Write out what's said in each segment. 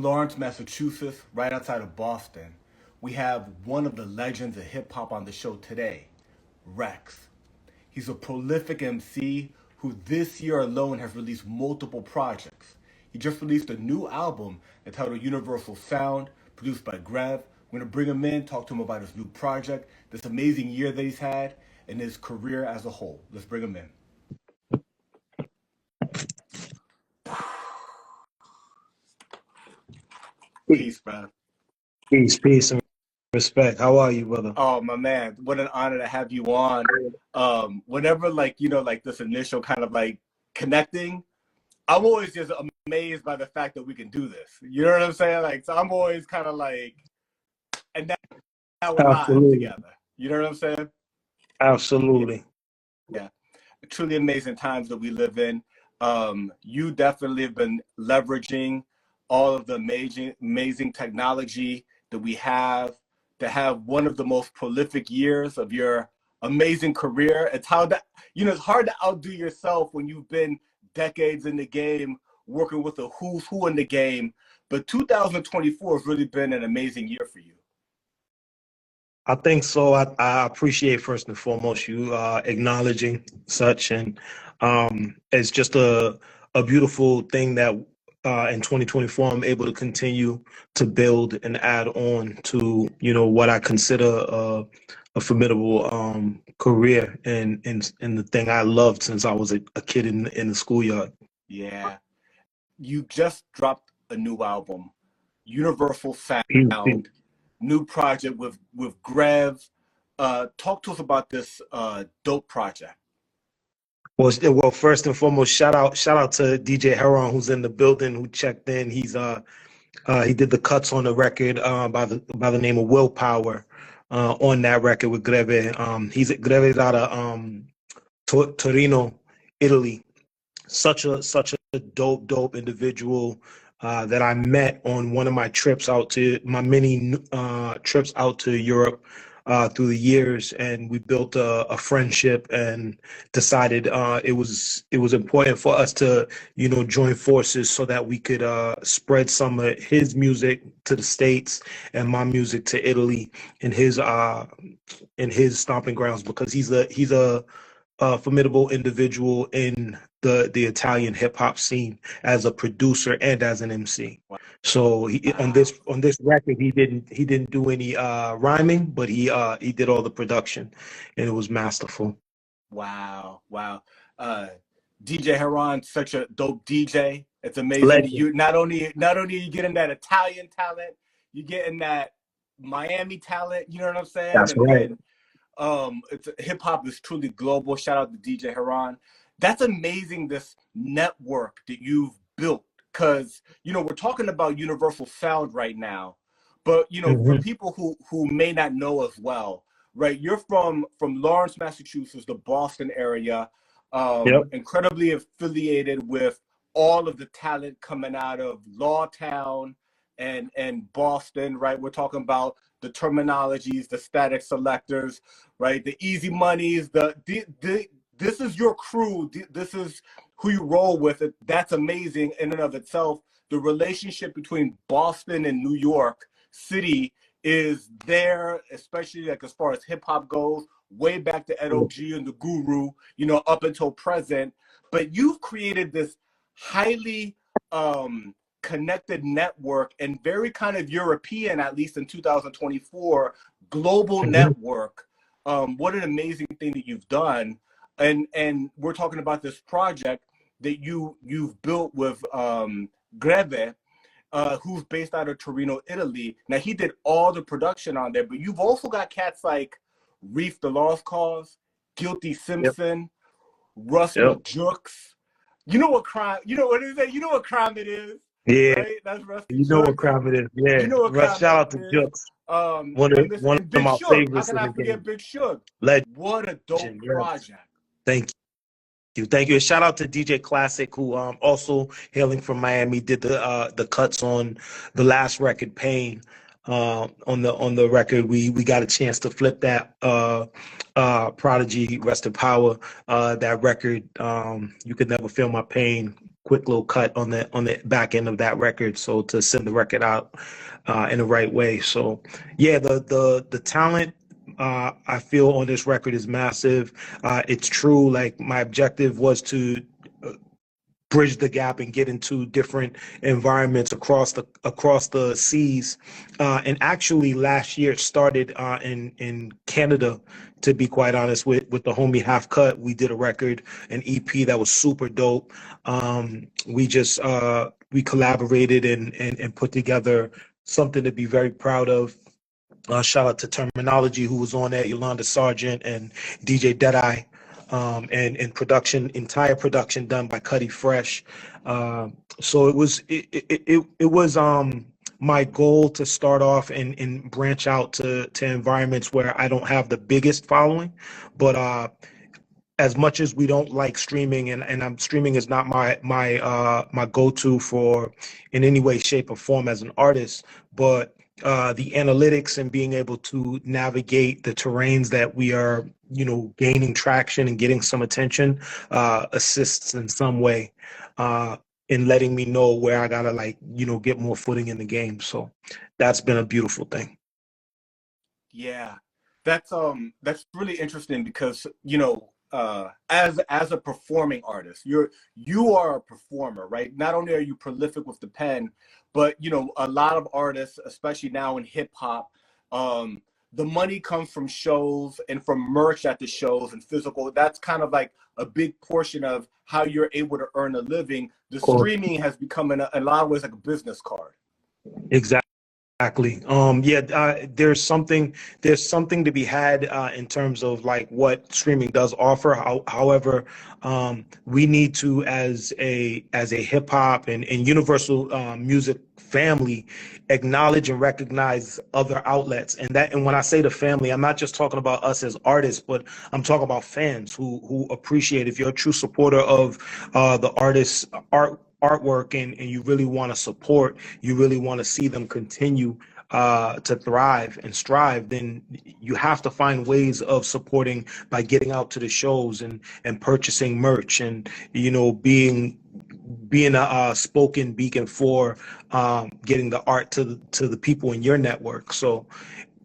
From Lawrence, Massachusetts, right outside of Boston, we have one of the legends of hip hop on the show today, REKS. He's a prolific MC who this year alone has released multiple projects. He just released a new album entitled Universal Sound, produced by Greve. We're going to bring him in, talk to him about his new project, this amazing year that he's had, and his career as a whole. Let's bring him in. Peace, man. Peace, and respect. How are you, brother? Oh, my man, what an honor to have you on. Whenever, like this initial kind of like connecting, I'm always just amazed by the fact that we can do this. You know what I'm saying? Like, so I'm always kind of like, and now we're live together. You know what I'm saying? Absolutely. Yeah. Truly amazing times that we live in. You definitely have been leveraging all of the amazing technology that we have to have one of the most prolific years of your amazing career. It's hard to outdo yourself when you've been decades in the game, working with a who's who in the game. But 2024 has really been an amazing year for you. I think so. I appreciate, first and foremost, you acknowledging such, and it's just a beautiful thing that in 2024 I'm able to continue to build and add on to what I consider a formidable career in the thing I loved since I was a kid in the schoolyard. Yeah, you just dropped a new album, Universal Sound. New project with Greve. Talk to us about this dope project. Well, first and foremost, shout out to DJ Heron, who's in the building, who checked in. He's he did the cuts on the record by the name of Willpower on that record with Greve. Greve's out of Torino, Italy. Such a dope individual that I met on one of my trips my many trips out to Europe through the years, and we built a friendship and decided it was important for us to join forces so that we could spread some of his music to the States and my music to Italy in his stomping grounds, because he's a formidable individual in the Italian hip hop scene as a producer and as an MC. So on this record, he didn't do any rhyming, but he did all the production, and it was masterful. Wow. DJ Heron, such a dope DJ. It's amazing. You not only are you getting that Italian talent, you're getting that Miami talent. You know what I'm saying? That's right. Hip hop is truly global. Shout out to DJ Heron. That's amazing, this network that you've built, because we're talking about Universal Sound right now, but for people who may not know as well, right? You're from Lawrence, Massachusetts, the Boston area, incredibly affiliated with all of the talent coming out of Lawtown and Boston, right? We're talking about the terminologies, the Statik Selektahs, right? The Easy Monies, this is your crew. This is who you roll with. That's amazing in and of itself. The relationship between Boston and New York City is there, especially like as far as hip hop goes, way back to Ed O.G. and the Guru, up until present. But you've created this highly connected network, and very kind of European, at least in 2024, global network. What an amazing thing that you've done. And we're talking about this project that you've built with Greve, who's based out of Torino, Italy. Now, he did all the production on there, but you've also got cats like Reef, The Lost Cause, Guilty Simpson, Ruste Juxx. You know what crime it is. Yeah, right? That's Ruste Juxx. What crime it is. Yeah, shout out to Juxx. One of my favorites. How can I forget Big Shug? What a dope project. Thank you. And shout out to DJ Classic, who also hailing from Miami, did the cuts on the last record, Pain. On the record, we got a chance to flip that Prodigy, Rest in Power, that record. You Could Never Feel My Pain. quick little cut on the back end of that record, so to send the record out in the right way. So yeah, the talent I feel on this record is massive. It's true. Like, my objective was to bridge the gap and get into different environments across the seas. And actually, last year started in Canada. To be quite honest, with the homie Half Cut, we did a record, an EP that was super dope. We collaborated and put together something to be very proud of. Shout out to Terminology, who was on that, Yolanda Sargent and DJ Deadeye, and entire production done by Cuddy Fresh. So it was my goal to start off and branch out to environments where I don't have the biggest following, but as much as we don't like streaming, and streaming is not my go-to for in any way, shape, or form as an artist, but the analytics and being able to navigate the terrains that we are, gaining traction and getting some attention, assists in some way in letting me know where I gotta get more footing in the game. So that's been a beautiful thing. Yeah, that's really interesting because as a performing artist, you are a performer, right? Not only are you prolific with the pen, but a lot of artists, especially now in hip hop, the money comes from shows and from merch at the shows and physical. That's kind of like a big portion of how you're able to earn a living. The streaming has become in a lot of ways like a business card. Exactly. There's something to be had in terms of like what streaming does offer. However, we need to, as a hip hop and universal music family, acknowledge and recognize other outlets. And when I say the family, I'm not just talking about us as artists, but I'm talking about fans who appreciate. If you're a true supporter of the artist's artwork and you really want to support, you really want to see them continue to thrive and strive, then you have to find ways of supporting by getting out to the shows and purchasing merch and being a spoken beacon for getting the art to the people in your network. So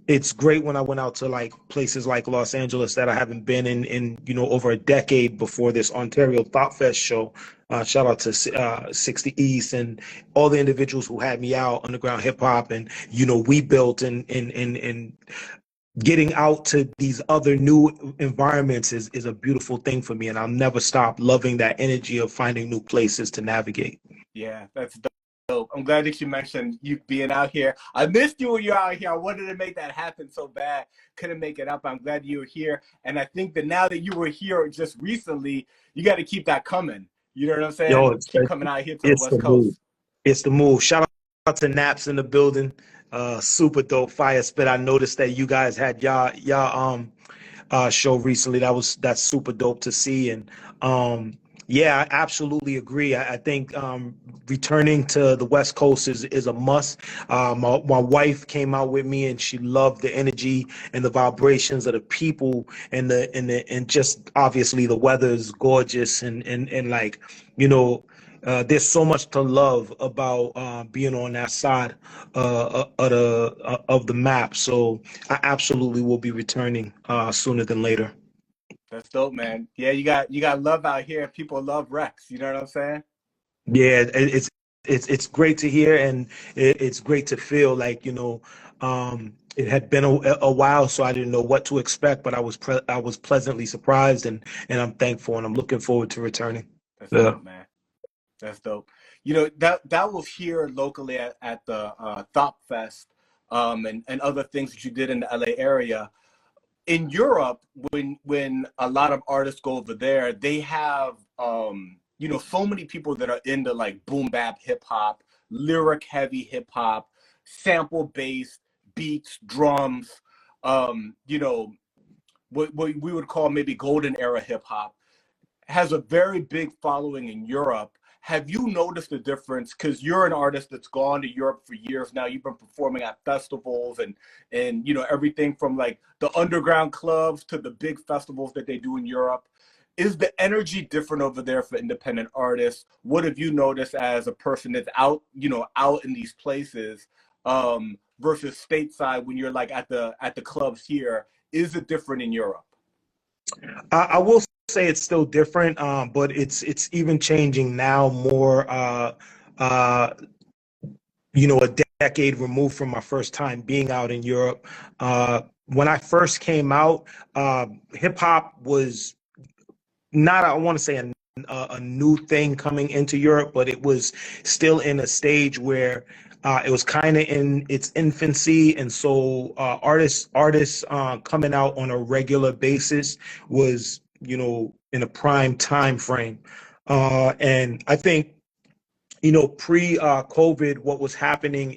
it's great when I went out to like places like Los Angeles that I haven't been in over a decade before this Ontario Thought Fest show. Shout out to 60 East and all the individuals who had me out, Underground Hip Hop, and we built and getting out to these other new environments is a beautiful thing for me, and I'll never stop loving that energy of finding new places to navigate. Yeah, that's dope. I'm glad that you mentioned you being out here. I missed you when you're out here. I wanted to make that happen so bad. Couldn't make it up. I'm glad you were here. And I think that now that you were here just recently, you got to keep that coming. You know what I'm saying? Yo, keep coming out here to the West Coast. Move. It's the move. Shout out to Naps in the building. Super dope fire spit. I noticed that you guys had y'all show recently. That's super dope to see. And yeah, I absolutely agree. I think returning to the West Coast is a must. My wife came out with me and she loved the energy and the vibrations of the people and just obviously the weather is gorgeous and like, there's so much to love about being on that side of the map. So I absolutely will be returning sooner than later. That's dope, man. Yeah, you got love out here. People love REKS. You know what I'm saying? Yeah, it's great to hear, and it's great to feel like it had been a while, so I didn't know what to expect, but I was pleasantly surprised, and I'm thankful, and I'm looking forward to returning. That's dope, man. That's dope. That was here locally at the Thought Fest, and other things that you did in the LA area. In Europe, when a lot of artists go over there, they have so many people that are into like boom bap hip hop, lyric heavy hip hop, sample based beats, drums, what we would call maybe golden era hip hop, has a very big following in Europe. Have you noticed the difference? Because you're an artist that's gone to Europe for years now. You've been performing at festivals and everything from like the underground clubs to the big festivals that they do in Europe. is the energy different over there for independent artists? What have you noticed as a person that's out, you know, out in these places, versus stateside when you're like at the clubs here? Is it different in Europe? I will say it's still different, but it's even changing now more. Uh, you know, a decade removed from my first time being out in Europe. When I first came out, hip hop was not, I want to say a new thing coming into Europe, but it was still in a stage where it was kind of in its infancy, and so artists coming out on a regular basis was, you know, in a prime time frame. And I think, you know, pre-COVID, what was happening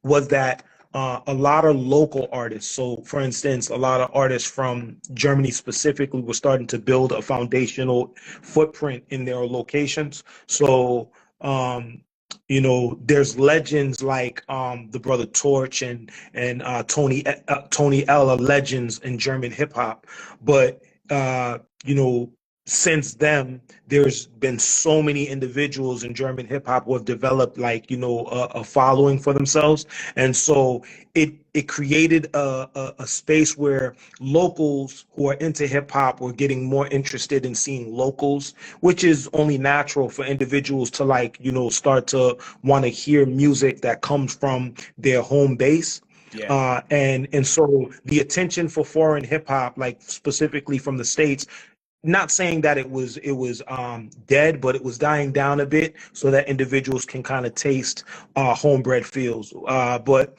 was that a lot of local artists. So, for instance, a lot of artists from Germany specifically were starting to build a foundational footprint in their locations. So, you know, there's legends like the brother Torch and Tony L are legends in German hip hop, but you know, since then, there's been so many individuals in German hip hop who have developed, like, you know, a following for themselves, and so it created a space where locals who are into hip hop were getting more interested in seeing locals, which is only natural for individuals to, like, you know, start to want to hear music that comes from their home base. Yeah. And so the attention for foreign hip hop, like specifically from the States, not saying that it was dead, but it was dying down a bit so that individuals can kind of taste homebred feels. But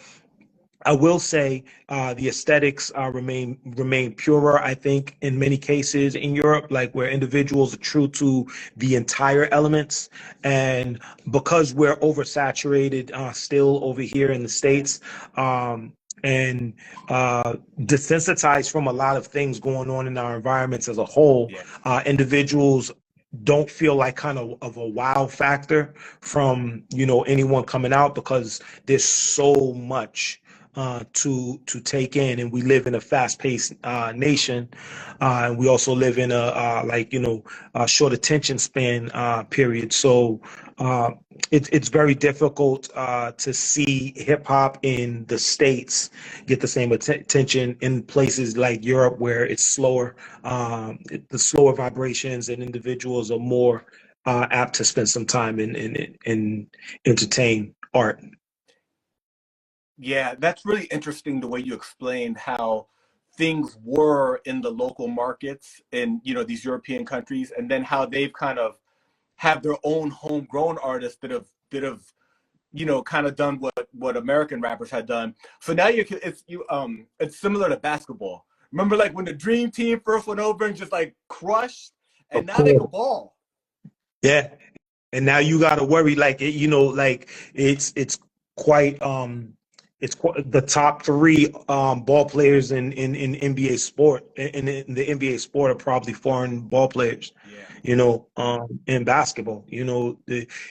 I will say the aesthetics remain purer, I think, in many cases in Europe, like where individuals are true to the entire elements. And because we're oversaturated still over here in the States, and desensitized from a lot of things going on in our environments as a whole, Yeah. individuals don't feel like kind of a wow factor from, you know, anyone coming out, because there's so much to take in, and we live in a fast-paced nation, and we also live in a like, you know, a short attention span period. So it's very difficult to see hip hop in the States get the same attention in places like Europe, where it's slower, the slower vibrations, and individuals are more apt to spend some time in entertain art. Yeah, that's really interesting the way you explained how things were in the local markets in, you know, these European countries, and then how they've kind of have their own homegrown artists that have you know, kind of done what American rappers had done. So now it's similar to basketball. Remember, like when the Dream Team first went over and just like crushed, and Of now they can course. ball. Yeah. And now you got to worry, like, you know, like quite it's quite the top three ball players in NBA sport, in the NBA sport, are probably foreign ball players. Yeah. You know, in basketball, you know,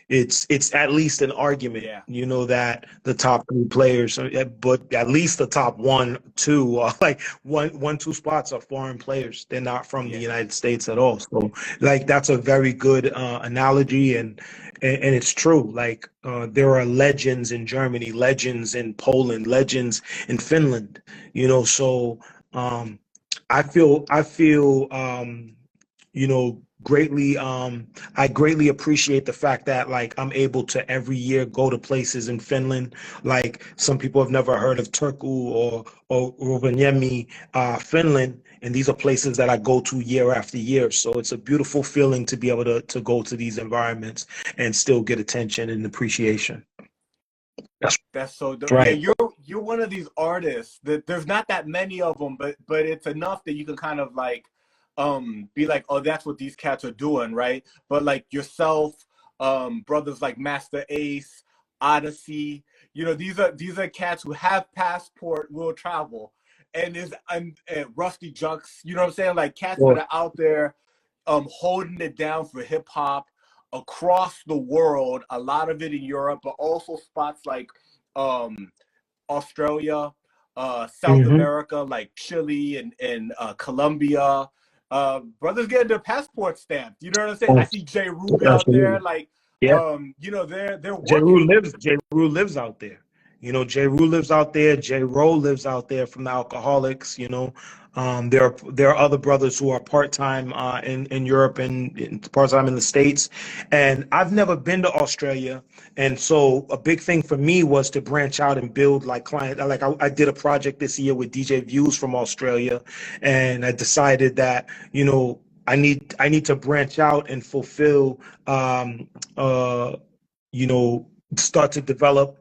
it's at least an argument, Yeah. you know, that the top three players, but at least the top one, two, like one, two spots are foreign players. They're not from the Yeah. United States at all. So, like, that's a very good analogy, and it's true. Like, there are legends in Germany, legends in Poland, legends in Finland. You know, so I feel you know, I greatly appreciate the fact that, like, I'm able to every year go to places in Finland. Like, some people have never heard of Turku or Rovaniemi, Finland, and these are places that I go to year after year. So it's a beautiful feeling to be able to go to these environments and still get attention and appreciation. That's That's so dope. Yeah, right. you're one of these artists that there's not that many of them, but it's enough that you can kind of like be like, oh, that's what these cats are doing, right? But like yourself, brothers like Master Ace, Odyssey, you know, these are cats who have passport, will travel, and Ruste Juxx, you know what I'm saying? Like cats that Well, are out there holding it down for hip hop across the world, a lot of it in Europe, but also spots like um, Australia, South mhm. America, like Chile and Colombia, Brothers getting their passport stamped. You know what I'm saying? Oh, I see J. Ruby out there, absolutely. like, Yeah. you know, they're J. Rue working. lives. J. Rue lives out there. You know, J. Rue lives out there. J. Rowe lives out there from the Alcoholics. You know, there are other brothers who are part time in Europe and part time in the States. And I've never been to Australia, and so a big thing for me was to branch out and build like client. Like I did a project this year with DJ Views from Australia, and I decided that I need to branch out and fulfill um, uh, start to develop,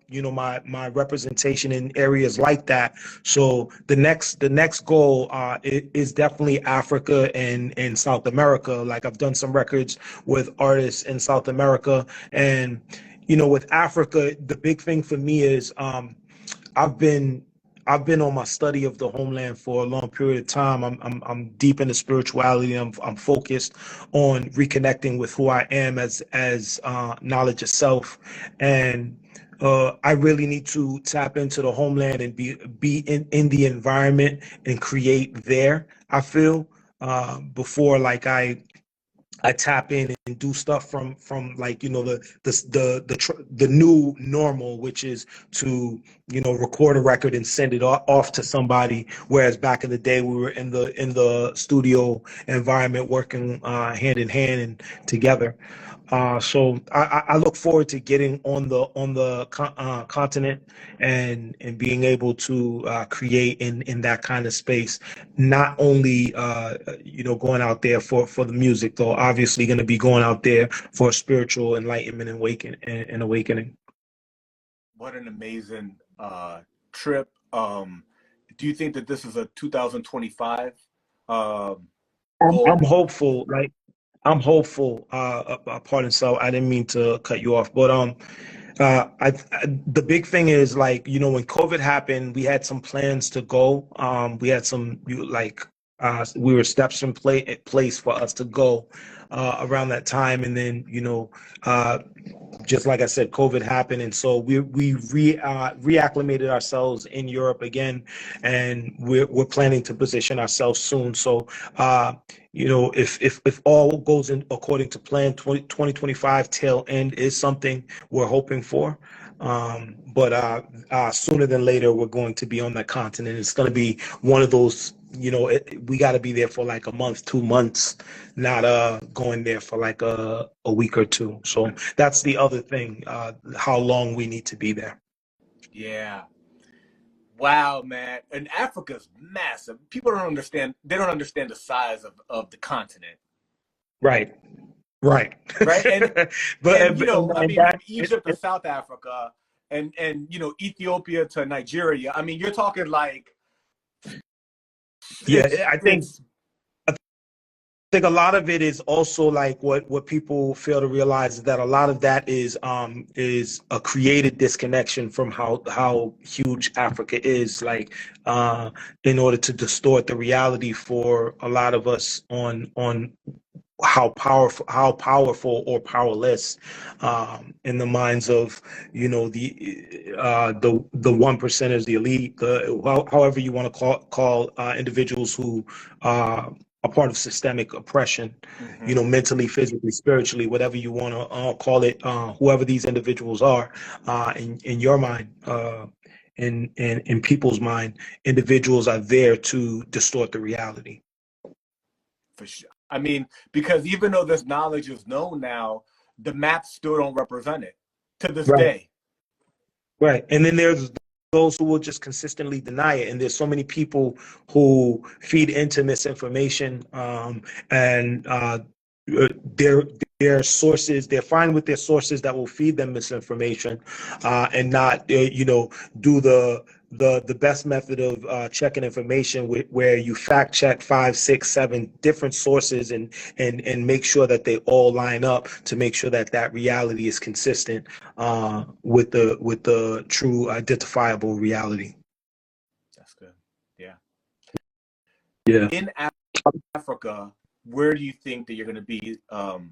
my representation in areas like that. So the next goal is definitely Africa and South America. Like I've done some records with artists in South America, and with Africa, the big thing for me is I've been I've been on my study of the homeland for a long period of time. I'm deep into spirituality. I'm focused on reconnecting with who I am as knowledge itself, and I really need to tap into the homeland and be in the environment and create there. I feel before like I tap in and do stuff from like the new normal, which is to record a record and send it off to somebody. Whereas back in the day, we were in the studio environment working hand in hand and together. So I look forward to getting on the continent and being able to create in that kind of space. Not only going out there for the music, though. Obviously, going to be going out there for spiritual enlightenment and awakening. What an amazing trip. Do you think that this is a 2025 I'm goal? hopeful. Like I'm hopeful. Pardon, so I didn't mean to cut you off, but the big thing is like when COVID happened, we had some plans to go. We had some we were steps in place for us to go around that time, and then uh, just like I said, COVID happened, and so we reacclimated ourselves in Europe again, and we're planning to position ourselves soon. So if all goes in according to plan, 2025 tail end is something we're hoping for. But sooner than later, we're going to be on that continent. It's going to be one of those, we got to be there for like a month, 2 months, not going there for like a week or two. So that's the other thing, how long we need to be there. Yeah. Wow, man. And Africa's massive. People don't understand. They don't understand the size of the continent. Right. Right. Right. but And I and mean, from that Egypt to South Africa and Ethiopia to Nigeria. I mean, you're talking like yeah, it's I think it's a lot of it is also like what people fail to realize is that a lot of that is a created disconnection from how huge Africa is, like in order to distort the reality for a lot of us on how powerful or powerless in the minds of the 1%ers, the elite, however you want to call individuals who are part of systemic oppression, mhm. mentally, physically, spiritually, whatever you want to call it, whoever these individuals are, in your mind, in people's mind, individuals are there to distort the reality. For sure. I mean, because even though this knowledge is known now, the maps still don't represent it to this Right. day. Right. And then there's those who will just consistently deny it. And there's so many people who feed into misinformation, and their sources, they're fine with their sources that will feed them misinformation, and not do the best method of checking information, where you fact check 5, 6, 7 different sources and make sure that they all line up to make sure that reality is consistent with the true identifiable reality. That's good. Yeah. Yeah. In Africa, where do you think that you're going to be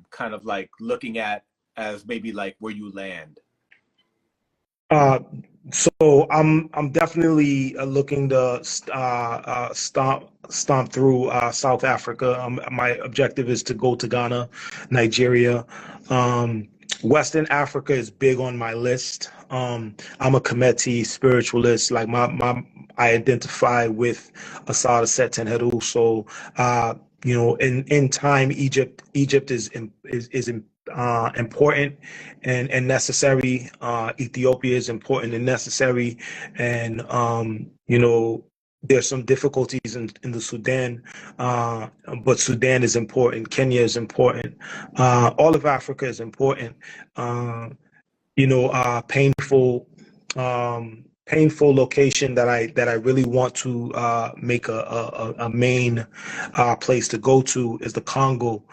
kind of like looking at as maybe like where you land? Uh, so I'm definitely looking to stomp through South Africa. My objective is to go to Ghana, Nigeria. Um, Western Africa is big on my list. I'm a Kemetic spiritualist. Like I identify with Assad Set and Heru. So in time, Egypt is important and necessary. Ethiopia is important and necessary, and there's some difficulties in the Sudan, but Sudan is important. Kenya is important. All of Africa is important. Uh, painful location that I really want to make a main place to go to is the Congo,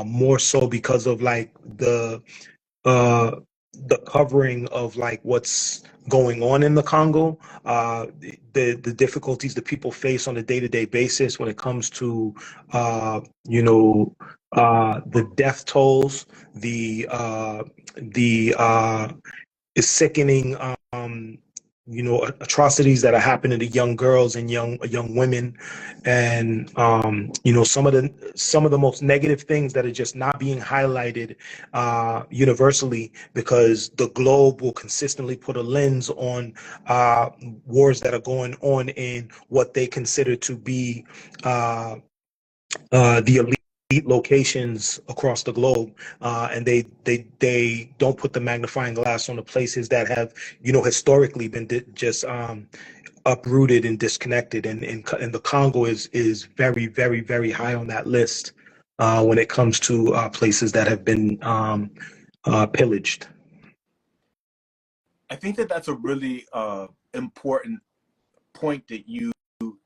more so because of like uh, the covering of like what's going on in the Congo, the difficulties that people face on a day-to-day basis when it comes to the death tolls, the is sickening, atrocities that are happening to young girls and young women, and some of the most negative things that are just not being highlighted universally, because the globe will consistently put a lens on wars that are going on in what they consider to be the elite locations across the globe, and they don't put the magnifying glass on the places that have historically been just uprooted and disconnected, and the Congo is very, very, very high on that list when it comes to places that have been pillaged. I think that that's a really important point that you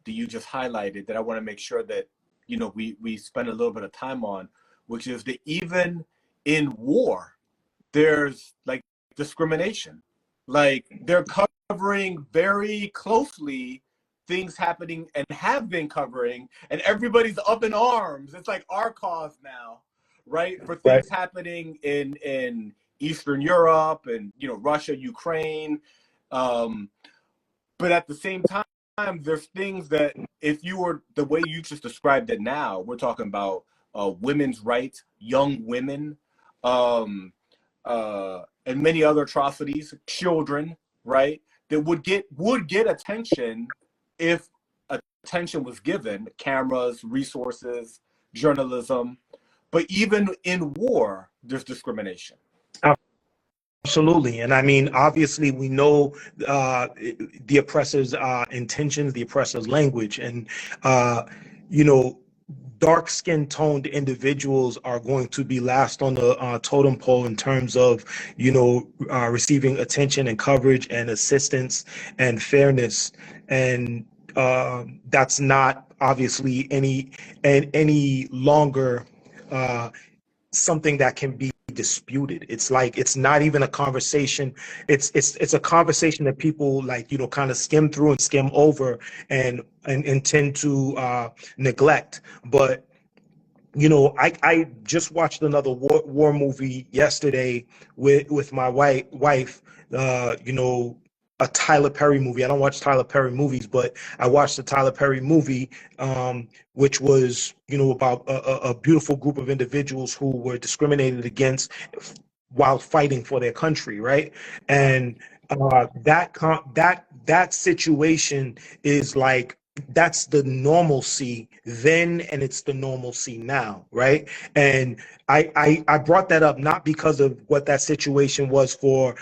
just highlighted, that I want to make sure that we spend a little bit of time on, which is that even in war, there's like discrimination. Like they're covering very closely things happening and have been covering, and everybody's up in arms. It's like our cause now, right? For Right. things happening in Eastern Europe and Russia, Ukraine. But at the same time, there's things that if you were the way you just described it now, we're talking about women's rights, young women, and many other atrocities, children, right? That would get attention if attention was given, cameras, resources, journalism. But even in war, there's discrimination. Absolutely. And I mean, obviously, we know the oppressor's intentions, the oppressor's language. And, dark skin toned individuals are going to be last on the totem pole in terms of, receiving attention and coverage and assistance and fairness. And that's not obviously any longer something that can be disputed. It's like it's not even a conversation. It's a conversation that people like kind of skim through and skim over and tend to neglect. But I just watched another war movie yesterday with my wife. A Tyler Perry movie. I don't watch Tyler Perry movies, but I watched the Tyler Perry movie, which was, about a beautiful group of individuals who were discriminated against while fighting for their country, right? And that situation is like, that's the normalcy then, and it's the normalcy now, right? And I brought that up not because of what that situation was for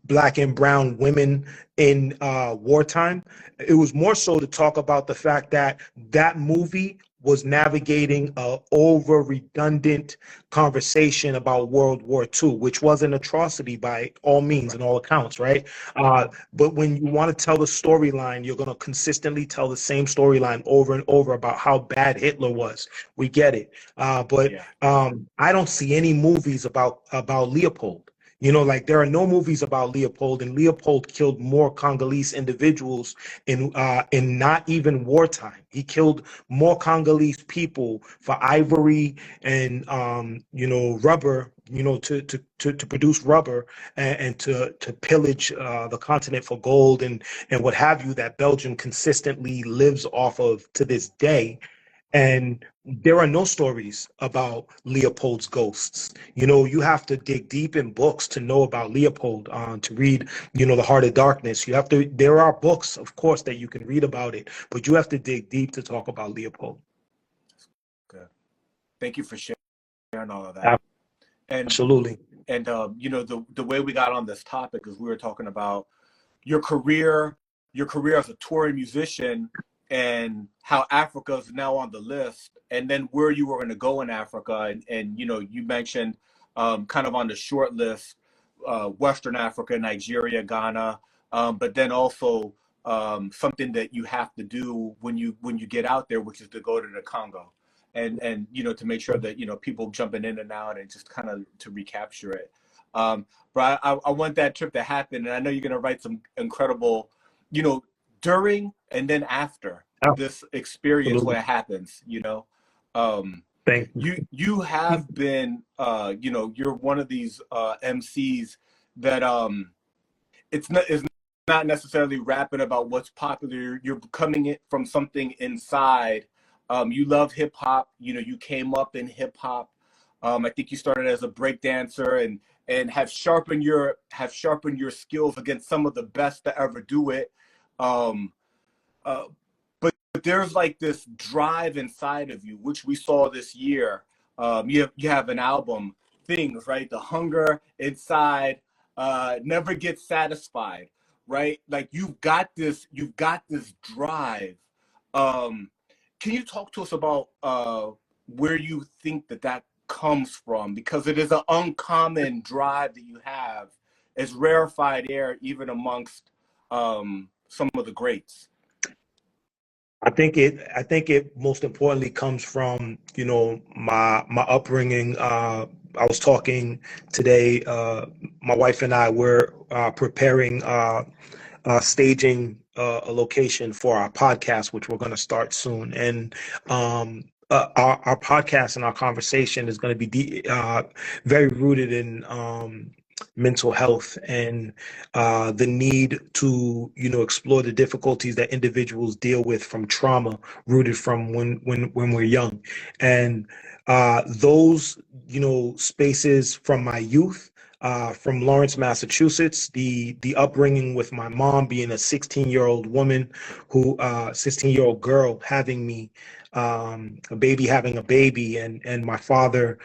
Black and brown women in wartime. It was more so to talk about the fact that that movie was navigating a over redundant conversation about World War II, which was an atrocity by all means and all accounts, right? But when you want to tell the storyline, you're going to consistently tell the same storyline over and over about how bad Hitler was. We get it. But I don't see any movies about Leopold. Like there are no movies about Leopold, and Leopold killed more Congolese individuals in not even wartime. He killed more Congolese people for ivory and rubber to produce rubber and to pillage the continent for gold and what have you, that Belgium consistently lives off of to this day. And there are no stories about Leopold's ghosts. You have to dig deep in books to know about Leopold, to read, The Heart of Darkness. There are books, of course, that you can read about it, but you have to dig deep to talk about Leopold. Good. Thank you for sharing all of that. Absolutely. And the way we got on this topic is we were talking about your career as a touring musician and how Africa is now on the list, and then where you were going to go in Africa. And you mentioned kind of on the short list, Western Africa, Nigeria, Ghana, but then also something that you have to do when you get out there, which is to go to the Congo. And to make sure that people jumping in and out and just kind of to recapture it. But I want that trip to happen, and I know you're going to write some incredible, during and then after this experience when it happens. Thank you. You have been, you're one of these MCs that it's not necessarily rapping about what's popular. You're coming it from something inside. You love hip hop. You came up in hip hop. I think you started as a break dancer and have sharpened your skills against some of the best to ever do it. But there's like this drive inside of you, which we saw this year. You have an album, Things, right? The hunger inside never gets satisfied, right? Like you've got this drive. Can you talk to us about where you think that comes from? Because it is an uncommon drive that you have. It's rarefied air even amongst some of the greats. I think it most importantly comes from my upbringing. I was talking today. My wife and I were preparing staging a location for our podcast, which we're going to start soon. And our podcast and our conversation is going to be very rooted in mental health and the need to explore the difficulties that individuals deal with from trauma rooted from when we're young. And those spaces from my youth, from Lawrence, Massachusetts, the upbringing with my mom being a 16-year-old woman 16-year-old girl having me, having a baby, and my father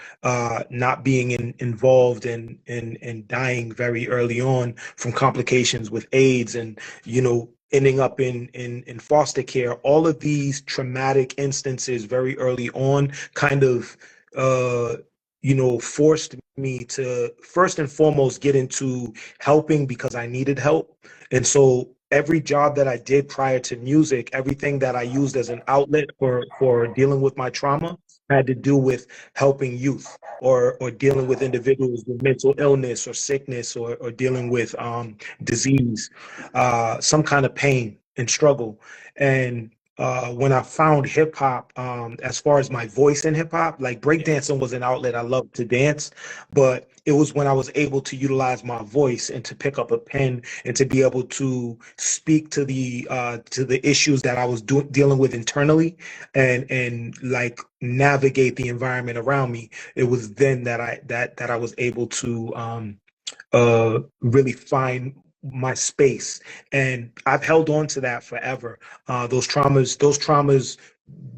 not being involved and dying very early on from complications with AIDS, and ending up in foster care. All of these traumatic instances very early on kind of forced me to first and foremost get into helping because I needed help. And so every job that I did prior to music, everything that I used as an outlet for dealing with my trauma had to do with helping youth or dealing with individuals with mental illness or sickness or dealing with disease, some kind of pain and struggle. And when I found hip hop, as far as my voice in hip hop, like breakdancing was an outlet I loved to dance, but it was when I was able to utilize my voice and to pick up a pen and to be able to speak to the issues that I was dealing with internally and like navigate the environment around me. It was then that I was able to really find my space, and I've held on to that forever. Those traumas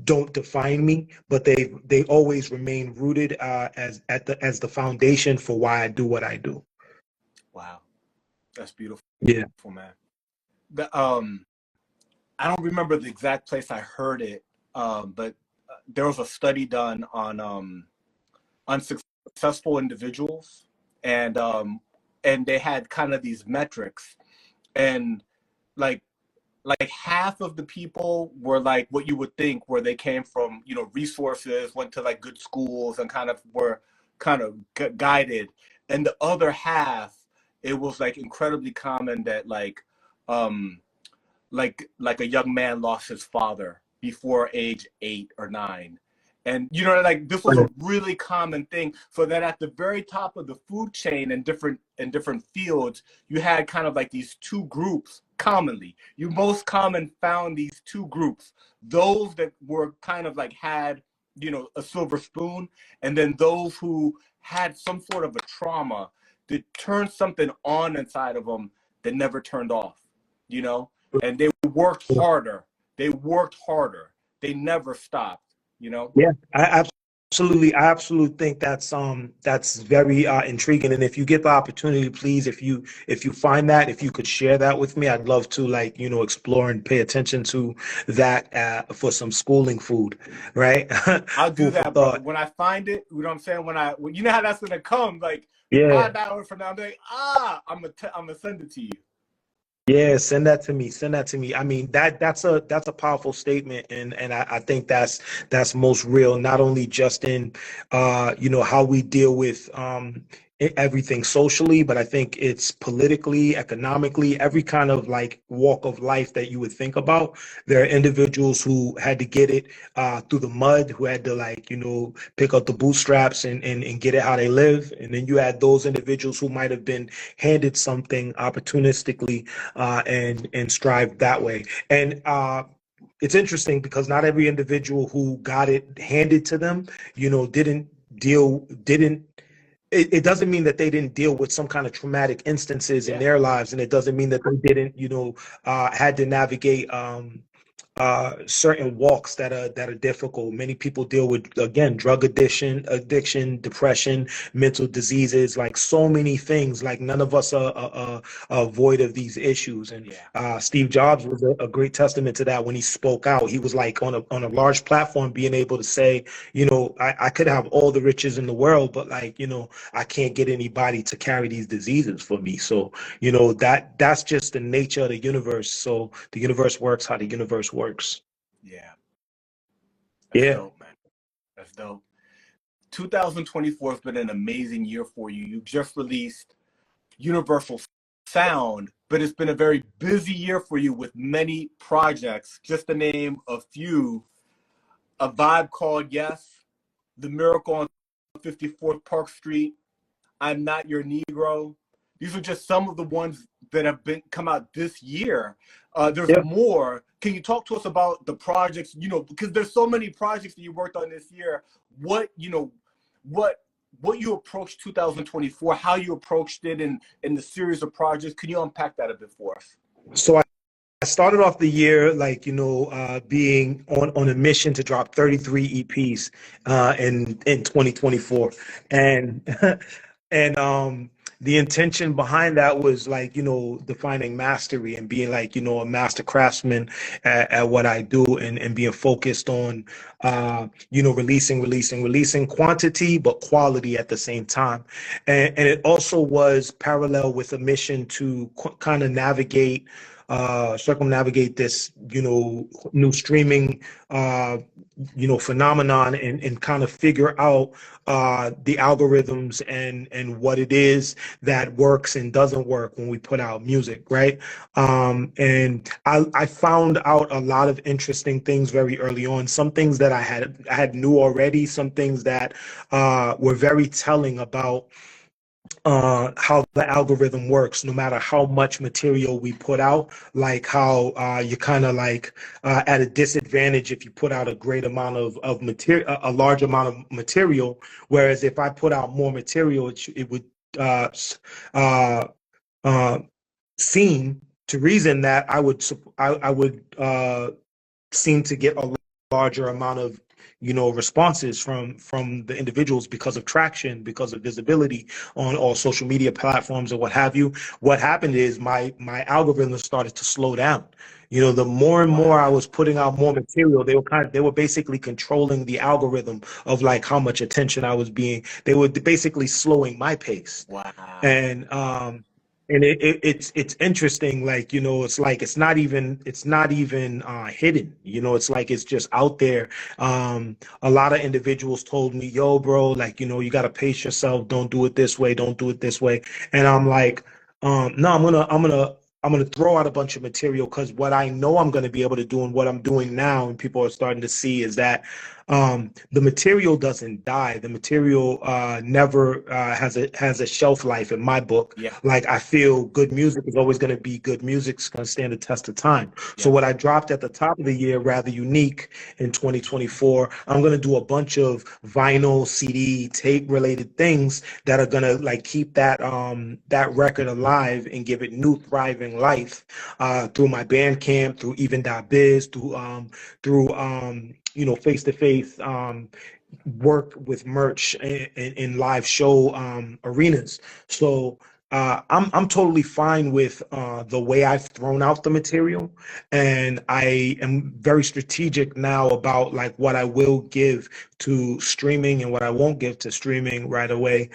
don't define me, but they always remain rooted as the foundation for why I do what I do. Wow, that's beautiful. Yeah, Man. I don't remember the exact place I heard it, but there was a study done on unsuccessful individuals, and they had kind of these metrics, and like half of the people were like what you would think, where they came from resources, went to like good schools, and kind of were guided, and the other half, it was like incredibly common that like a young man lost his father before age 8 or 9, And you know, like this was a really common thing. So that at the very top of the food chain in different fields, you had kind of like these two groups commonly. You most common found these two groups. Those that were kind of like had, you know, a silver spoon, and then those who had some sort of a trauma that turned something on inside of them that never turned off, you know? And they worked harder. They worked harder. They never stopped. You know? Yeah, I absolutely think that's very intriguing. And if you get the opportunity, please, if you find that, if you could share that with me, I'd love to, like, you know, explore and pay attention to that for some schooling food, right? I'll do Food for that, brother. thought. When I find it, you know what I'm saying? You know how that's gonna come, like Yeah. 5 hours from now, I'm like, I'm gonna send it to you. Yeah, send that to me. Send that to me. I mean, that's a powerful statement, and I think that's most real, not only just in you know, how we deal with everything socially, but I think it's politically, economically, every kind of like walk of life that you would think about. There are individuals who had to get it through the mud, who had to, like, you know, pick up the bootstraps and get it how they live. And then you had those individuals who might have been handed something opportunistically and strive that way. And it's interesting because not every individual who got it handed to them, you know, it doesn't mean that they didn't deal with some kind of traumatic instances in their lives, and it doesn't mean that they didn't, you know, had to navigate certain walks that are difficult. Many people deal with, again, drug addiction, depression, mental diseases, like so many things. Like none of us are void of these issues. And Steve Jobs was a great testament to that when he spoke out. He was like on a large platform, being able to say, you know, I could have all the riches in the world, but, like, you know, I can't get anybody to carry these diseases for me. So, you know, that's just the nature of the universe. So the universe works how the universe works. Yeah. That's dope, man. That's dope. 2024 has been an amazing year for you. You just released Universal Sound, but it's been a very busy year for you with many projects. Just to name a few: A Vibe Called Yes, The Miracle on 54th Park Street, I'm Not Your Negro. These are just some of the ones that have come out this year. There's more. Can you talk to us about the projects? You know, because there's so many projects that you worked on this year. What you approached 2024, how you approached it in the series of projects. Can you unpack that a bit for us? So I started off the year, like, you know, being on a mission to drop 33 EPs in 2024, and and the intention behind that was, like, you know, defining mastery and being, like, you know, a master craftsman at what I do, and being focused on you know, releasing quantity but quality at the same time. And it also was parallel with a mission to kind of circumnavigate this, you know, new streaming you know, phenomenon, and kind of figure out the algorithms and what it is that works and doesn't work when we put out music, right? And I found out a lot of interesting things very early on. Some things that I had knew already, some things that were very telling about how the algorithm works. No matter how much material we put out, like how you're kind of like at a disadvantage if you put out a great amount of material, a large amount of material, whereas if I put out more material, it would seem to reason that I would seem to get a larger amount of, you know, responses from the individuals because of traction, because of visibility on all social media platforms or what have you. What happened is my algorithm started to slow down. You know, the more and more I was putting out more material, they were basically controlling the algorithm of, like, how much attention I was being. They were basically slowing my pace. Wow. And it's interesting, like, you know, it's like it's not even hidden, you know, it's like it's just out there. A lot of individuals told me, yo, bro, like, you know, you got to pace yourself, don't do it this way, don't do it this way. And I'm like, no, I'm gonna throw out a bunch of material, because what I know I'm gonna be able to do and what I'm doing now and people are starting to see is that the material doesn't die. The material never has a shelf life in my book. Yeah. Like, I feel good music is always going to be good music. It's going to stand the test of time. So Yeah. what I dropped at the top of the year, rather unique in 2024, I'm going to do a bunch of vinyl, CD, tape related things that are going to like keep that that record alive and give it new thriving life through my Bandcamp, through even.biz, through you know, face-to-face work with merch in live show arenas. So I'm totally fine with the way I've thrown out the material, and I am very strategic now about like what I will give to streaming and what I won't give to streaming right away,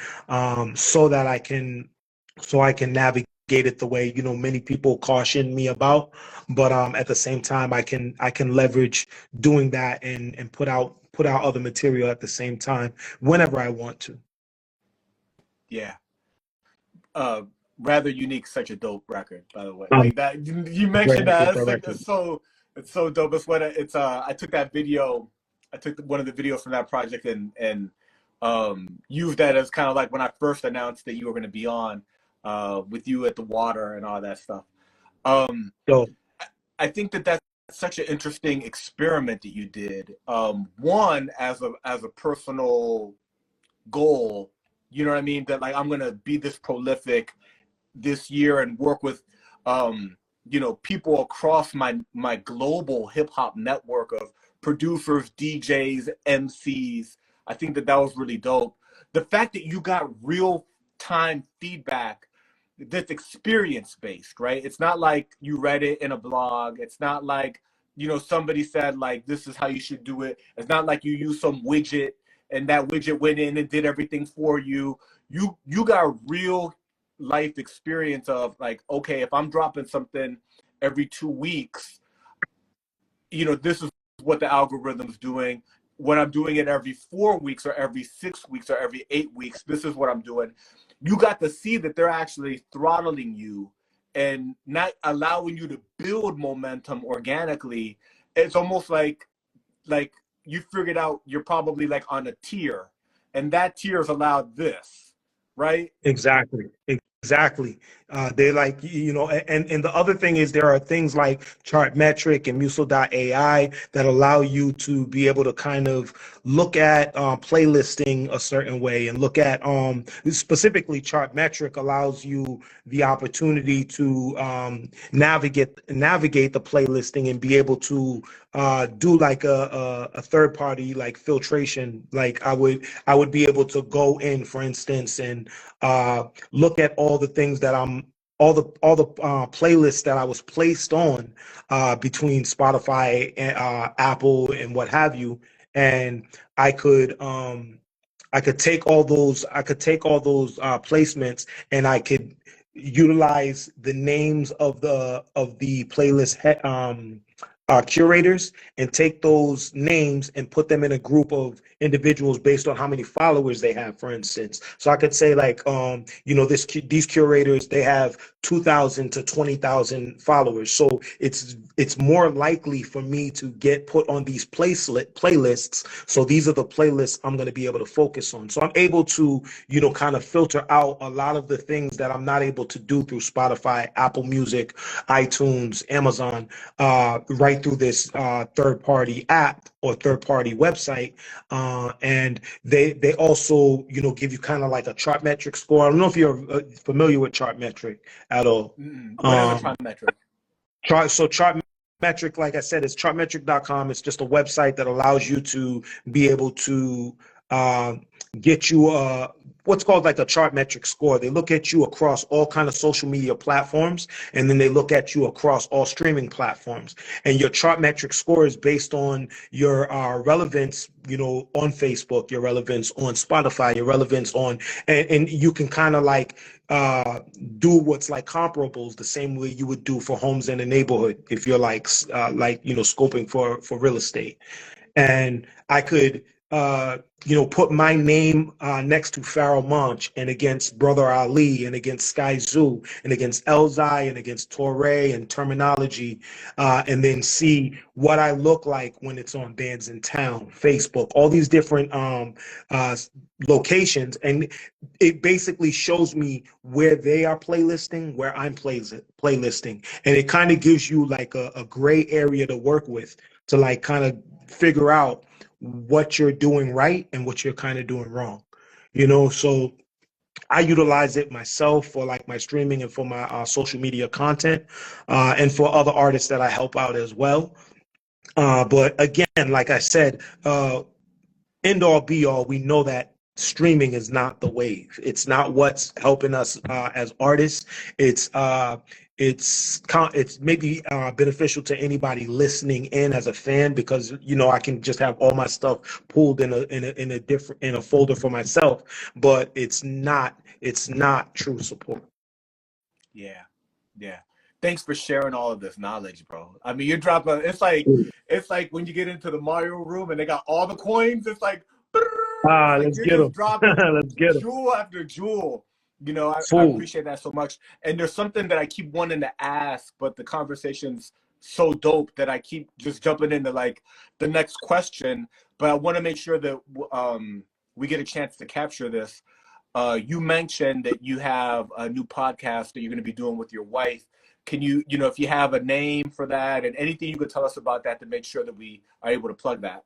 so that I can navigate it the way, you know, many people caution me about. But at the same time, I can leverage doing that and put out other material at the same time whenever I want to. Yeah. Rather Unique, such a dope record, by the way. Like that, you mentioned that. It's so dope. It's what it's. I took that video. I took one of the videos from that project and used that as kind of like when I first announced that you were going to be on, with you at the water and all that stuff. So I think that that's such an interesting experiment that you did. One, as a personal goal, you know what I mean? That like, I'm going to be this prolific this year and work with, you know, people across my global hip hop network of producers, DJs, MCs. I think that was really dope. The fact that you got real time feedback that's experience based, right? It's not like you read it in a blog. It's not like, you know, somebody said like, this is how you should do it. It's not like you use some widget and that widget went in and did everything for you. You got real life experience of like, okay, if I'm dropping something every 2 weeks, you know, this is what the algorithm's doing. When I'm doing it every 4 weeks or every 6 weeks or every 8 weeks, this is what I'm doing. You got to see that they're actually throttling you and not allowing you to build momentum organically. It's almost like you figured out you're probably like on a tier, and that tier is allowed this, right? exactly. They like, you know, and the other thing is there are things like Chartmetric and Muso.ai that allow you to be able to kind of look at playlisting a certain way, and look at specifically Chartmetric allows you the opportunity to navigate the playlisting and be able to do like a third party like filtration. Like I would be able to go in, for instance, and look at all the things that all the playlists that I was placed on between Spotify and Apple and what have you, and I could take all those placements, and I could utilize the names of the playlist curators, and take those names and put them in a group of individuals based on how many followers they have, for instance. So I could say like, you know, these curators, they have 2,000 to 20,000 followers. So it's more likely for me to get put on these playlists. So these are the playlists I'm going to be able to focus on. So I'm able to, you know, kind of filter out a lot of the things that I'm not able to do through Spotify, Apple Music, iTunes, Amazon, right through this third-party app or third-party website, and they also, you know, give you kind of like a Chartmetric score. I don't know if you're familiar with Chartmetric at all. What is a Chartmetric? Chartmetric, like I said, is chartmetric.com. It's just a website that allows you to be able to get you what's called like a Chartmetric score. They look at you across all kind of social media platforms, and then they look at you across all streaming platforms. And your Chartmetric score is based on your relevance, you know, on Facebook, your relevance on Spotify, your relevance on, and you can kind of like do what's like comparables the same way you would do for homes in a neighborhood if you're like you know, scoping for real estate. and I could, put my name next to Pharaoh Monch and against Brother Ali and against Sky Zoo and against Elzai and against Torre and Terminology, and then see what I look like when it's on Bands in Town, Facebook, all these different locations. And it basically shows me where they are playlisting, where I'm playlisting. And it kind of gives you like a gray area to work with, to like kind of figure out what you're doing right and what you're kind of doing wrong, so I utilize it myself for like my streaming and for my social media content, and for other artists that I help out as well. But again, like I said, end all be all, we know that streaming is not the wave. It's not what's helping us as artists. It's maybe beneficial to anybody listening in as a fan, because I can just have all my stuff pulled in a folder for myself, but it's not true support. Yeah. Thanks for sharing all of this knowledge, bro. I mean, you're dropping. It's like when you get into the Mario room and they got all the coins. It's like, let's get them. Let's get them. Jewel after jewel. I appreciate that so much. And there's something that I keep wanting to ask, but the conversation's so dope that I keep just jumping into like the next question. But I want to make sure that we get a chance to capture this. You mentioned that you have a new podcast that you're going to be doing with your wife. Can you, if you have a name for that and anything you could tell us about that to make sure that we are able to plug that?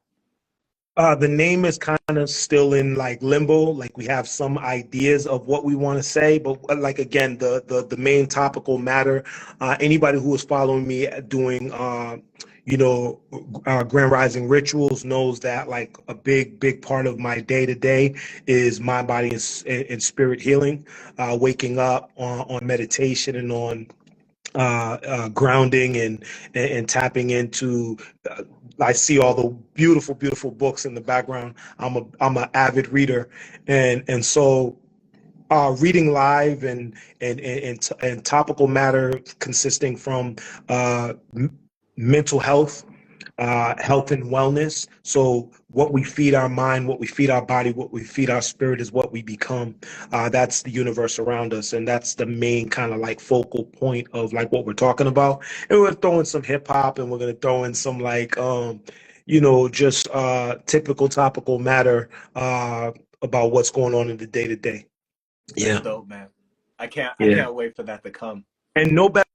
The name is kind of still in like limbo. Like we have some ideas of what we want to say, but like again, the main topical matter. Anybody who is following me doing Grand Rising rituals knows that like a big part of my day to day is mind, body, and spirit healing. Waking up on meditation and on grounding and tapping into. I see all the beautiful books in the background. I'm an avid reader, and so reading live and topical matter consisting from mental health, health and wellness. So what we feed our mind, what we feed our body, what we feed our spirit is what we become. That's the universe around us. And that's the main kind of like focal point of like what we're talking about. And we're throwing some hip hop and we're going to throw in some like, just typical topical matter about what's going on in the day to day. Yeah. That's dope, man. I can't wait for that to come. And no better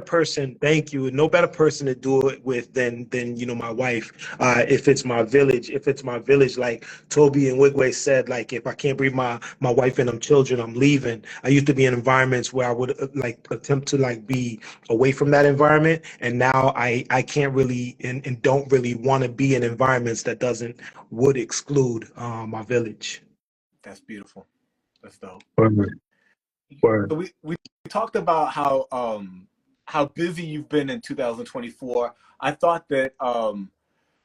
person, thank you, no better person to do it with than my wife. If it's my village, like Toby and Wigway said, like if I can't bring my wife and them children, I'm leaving. I used to be in environments where I would like attempt to like be away from that environment, and now I can't really and don't really want to be in environments that would exclude my village. That's beautiful. That's dope. Word. So we talked about how busy you've been in 2024. I thought that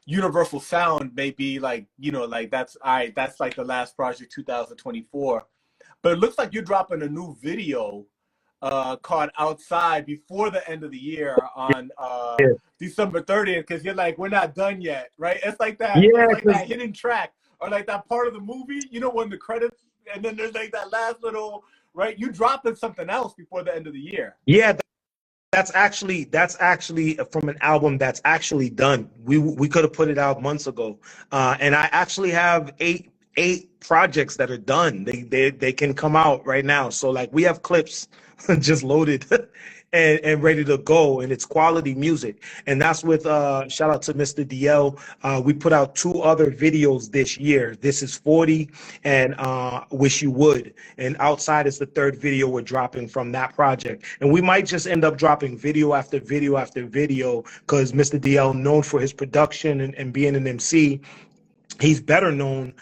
Universal Sound may be like, that's like the last project 2024. But it looks like you're dropping a new video called Outside before the end of the year on December 30th, because you're like, we're not done yet, right? It's like that, that hidden track or like that part of the movie, when the credits, and then there's like that last little, right? You dropping something else before the end of the year. Yeah. That's actually from an album that's actually done. We could have put it out months ago, and I actually have eight projects that are done. They can come out right now. So like we have clips just loaded and ready to go, and it's quality music. And that's with shout out to Mr. DL. We put out 2 other videos this year. This is 40 and Wish You Would. And Outside is the 3rd video we're dropping from that project. And we might just end up dropping video after video after video, because Mr. DL, known for his production and being an MC, he's better known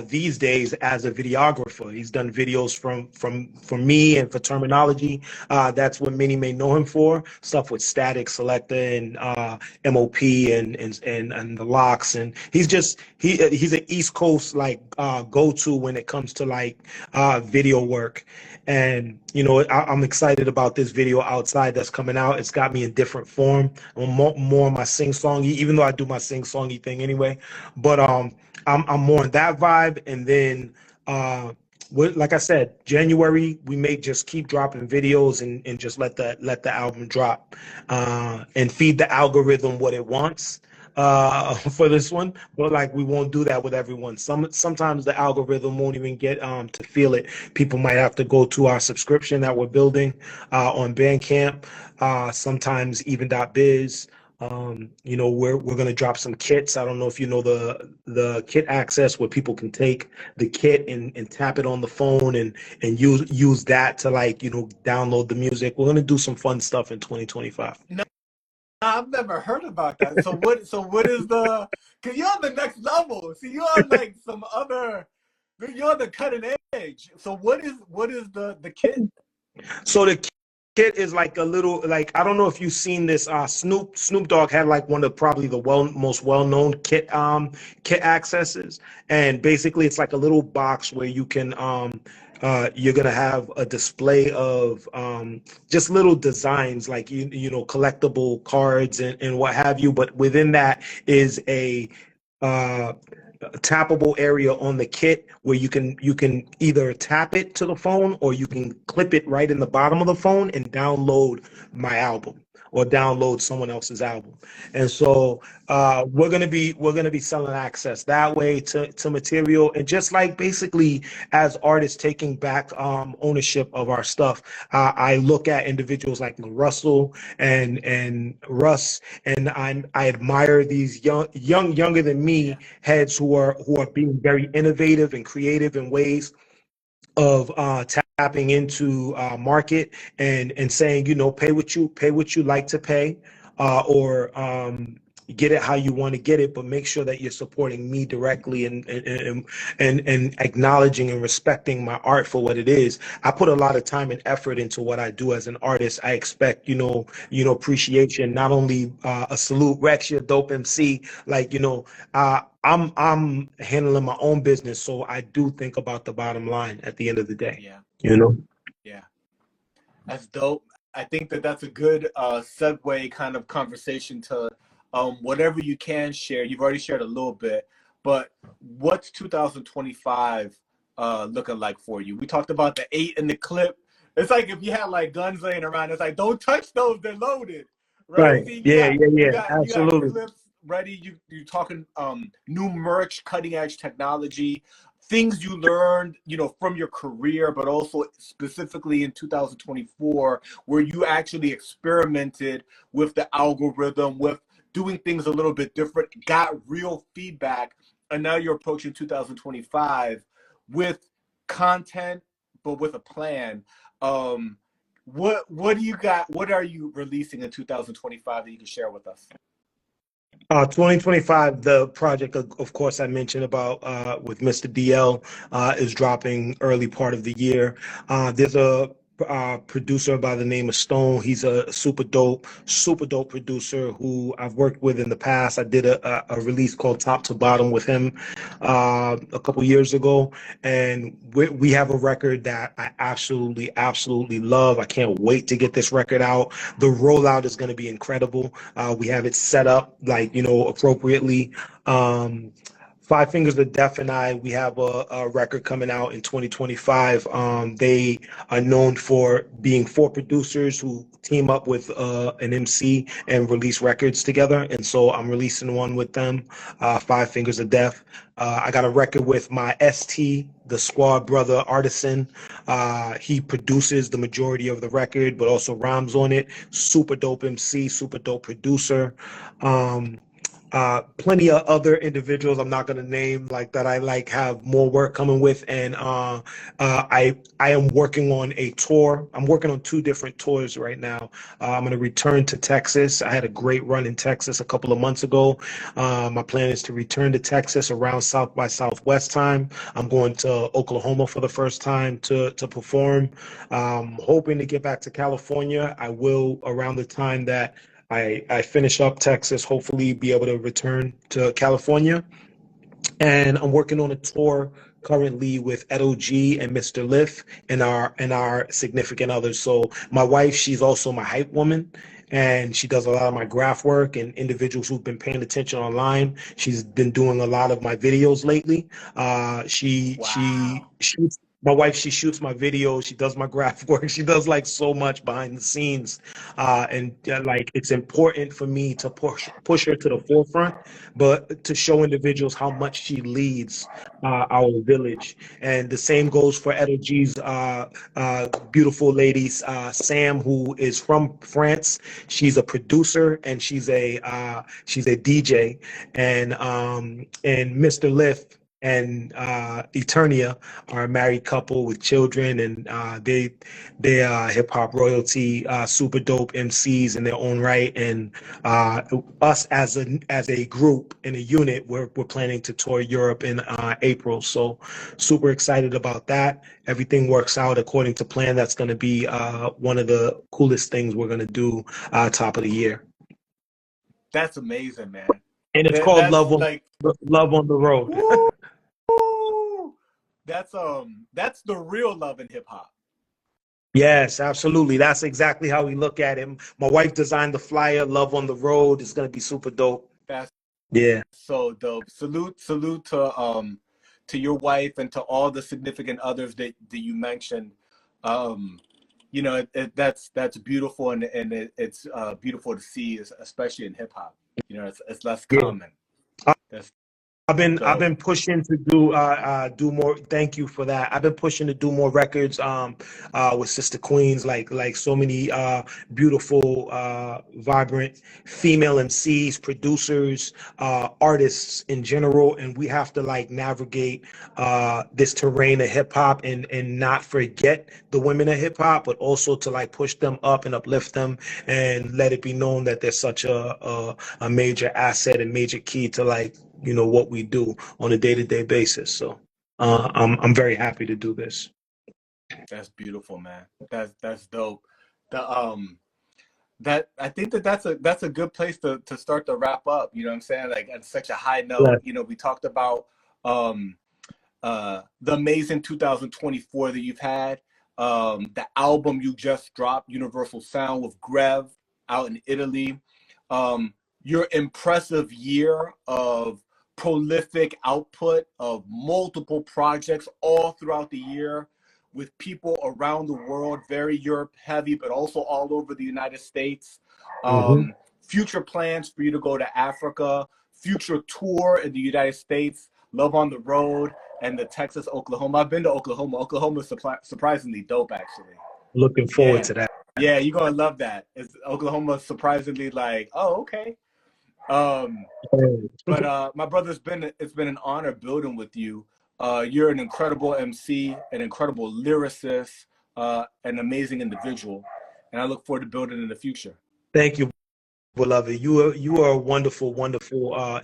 these days as a videographer. He's done videos for me and for Terminology. That's what many may know him for. Stuff with Statik Selektah and MOP and the Locks. And he's an East Coast like go to when it comes to like video work. And you know, I'm excited about this video outside that's coming out. It's got me in different form. I'm more on my sing-songy, even though I do my sing-songy thing anyway. But I'm more on that vibe. And then like I said, January we may just keep dropping videos and just let the album drop and feed the algorithm what it wants for this one. But like, we won't do that with everyone. Sometimes the algorithm won't even get to feel it. People might have to go to our subscription that we're building on Bandcamp, sometimes even .biz. You know, we're gonna drop some kits. I don't know if you know the kit access, where people can take the kit and tap it on the phone and use that to, like, you know, download the music. We're gonna do some fun stuff in 2025. No, I've never heard about that. So what is the? Cause you're on the next level. See, you're on like some other. You're on the cutting edge. So what is the kit? So the kit is like a little, like, I don't know if you've seen this. Snoop Dogg had like one of probably the most well-known kit accesses, and basically it's like a little box where you can you're gonna have a display of just little designs, like you know, collectible cards and what have you. But within that is a tappable area on the kit where you can either tap it to the phone, or you can clip it right in the bottom of the phone and download my album or download someone else's album. And so we're gonna be selling access that way to material, and just like basically as artists taking back ownership of our stuff. I look at individuals like Russell and Russ, and I admire these younger than me heads who are being very innovative and creative in ways of tapping into market and saying, you know, pay what you like to pay, or get it how you want to get it, but make sure that you're supporting me directly and acknowledging and respecting my art for what it is. I put a lot of time and effort into what I do as an artist. I expect, you know, appreciation, not only a salute, REKS, you're a dope MC, like, you know, I'm handling my own business, so I do think about the bottom line at the end of the day. Yeah. You know? Yeah. That's dope. I think that's a good segue kind of conversation to whatever you can share. You've already shared a little bit, but what's 2025 looking like for you? We talked about the 8 in the clip. It's like if you had like guns laying around, it's like, don't touch those, they're loaded. Right? Right. See, Yeah. you got Absolutely. clips ready. You're talking new merch, cutting edge technology, things you learned, you know, from your career, but also specifically in 2024, where you actually experimented with the algorithm, with doing things a little bit different, got real feedback, and now you're approaching 2025 with content, but with a plan. What do you got? What are you releasing in 2025 that you can share with us? 2025, the project, of course, I mentioned about with Mr. DL is dropping early part of the year. There's a producer by the name of Stone. He's a super dope producer who I've worked with in the past. I did a release called Top to Bottom with him a couple years ago, and we have a record that I absolutely love. I can't wait to get this record out. The rollout is going to be incredible. We have it set up, like, you know, appropriately. Five Fingers of Death and I, we have a record coming out in 2025. They are known for being 4 producers who team up with an MC and release records together. And so I'm releasing one with them, Five Fingers of Death. I got a record with my ST, the squad brother Artisan. He produces the majority of the record, but also rhymes on it. Super dope MC, super dope producer. Plenty of other individuals I'm not going to name, like, that I like have more work coming with. And I am working on a tour. I'm working on 2 different tours right now. I'm going to return to Texas. I had a great run in Texas a couple of months ago. My plan is to return to Texas around South by Southwest time. I'm going to Oklahoma for the first time to perform. Hoping to get back to California. I will, around the time that I finish up Texas, hopefully be able to return to California. And I'm working on a tour currently with Edo G and Mr. Liff and our significant others. So my wife, she's also my hype woman, and she does a lot of my graph work. And individuals who've been paying attention online, she's been doing a lot of my videos lately. She Wow. shoots. My wife, she shoots my videos. She does my graph work. She does like so much behind the scenes, and like it's important for me to push her to the forefront, but to show individuals how much she leads our village. And the same goes for Edo G's beautiful ladies, Sam, who is from France. She's a producer and she's a DJ, and Mr. Liff and Eternia are a married couple with children, and they are hip hop royalty, super dope MCs in their own right. And us as a group in a unit, we're planning to tour Europe in April. So super excited about that. Everything works out according to plan. That's going to be one of the coolest things we're going to do top of the year. That's amazing, man. And it's called That's like, Love on the Road. woo! That's the real love in hip hop. Yes, absolutely. That's exactly how we look at it. My wife designed the flyer, Love on the Road. It's going to be super dope. That's Yeah. so dope. Salute to your wife and to all the significant others that you mentioned. You know, that's beautiful, and it's beautiful to see, especially in hip hop. You know, it's less Yeah. common. That's I've dope. been pushing to do more. Thank you for that. I've been pushing to do more records with Sister Queens, like so many beautiful vibrant female MCs, producers, artists in general, and we have to like navigate this terrain of hip hop and not forget the women of hip hop, but also to like push them up and uplift them and let it be known that they're such a major asset and major key to like, you know, what we do on a day-to-day basis. So I'm very happy to do this. That's beautiful, man. That's dope. The that I think that's a good place to start to wrap up. You know what I'm saying? Like at such a high note. You know, we talked about the amazing 2024 that you've had. The album you just dropped, Universal Sound with Greve out in Italy. Your impressive year of prolific output of multiple projects all throughout the year with people around the world, very Europe heavy, but also all over the United States. Future plans for you to go to Africa, future tour in the United States, Love on the Road, and the Texas, Oklahoma. I've been to Oklahoma. Oklahoma's surprisingly dope, actually. Looking forward to that. Yeah, you're gonna love that. Oklahoma surprisingly like, oh, okay. But my brother, it's been an honor building with you. You're an incredible MC, an incredible lyricist, an amazing individual, and I look forward to building in the future. Thank you, beloved. You are a wonderful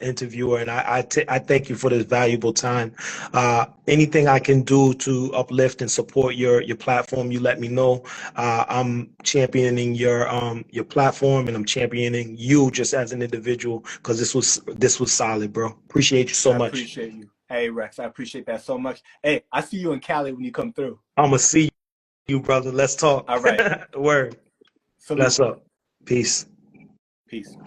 interviewer, and I thank you for this valuable time. Anything I can do to uplift and support your platform, you let me know. I'm championing your platform, and I'm championing you just as an individual, because this was solid, bro. Appreciate you so much. I appreciate you. Hey, Rex, I appreciate that so much. Hey, I see you in Cali when you come through. I'm gonna see you, brother. Let's talk. All right. Word. Salute. Bless up. Peace. Peace.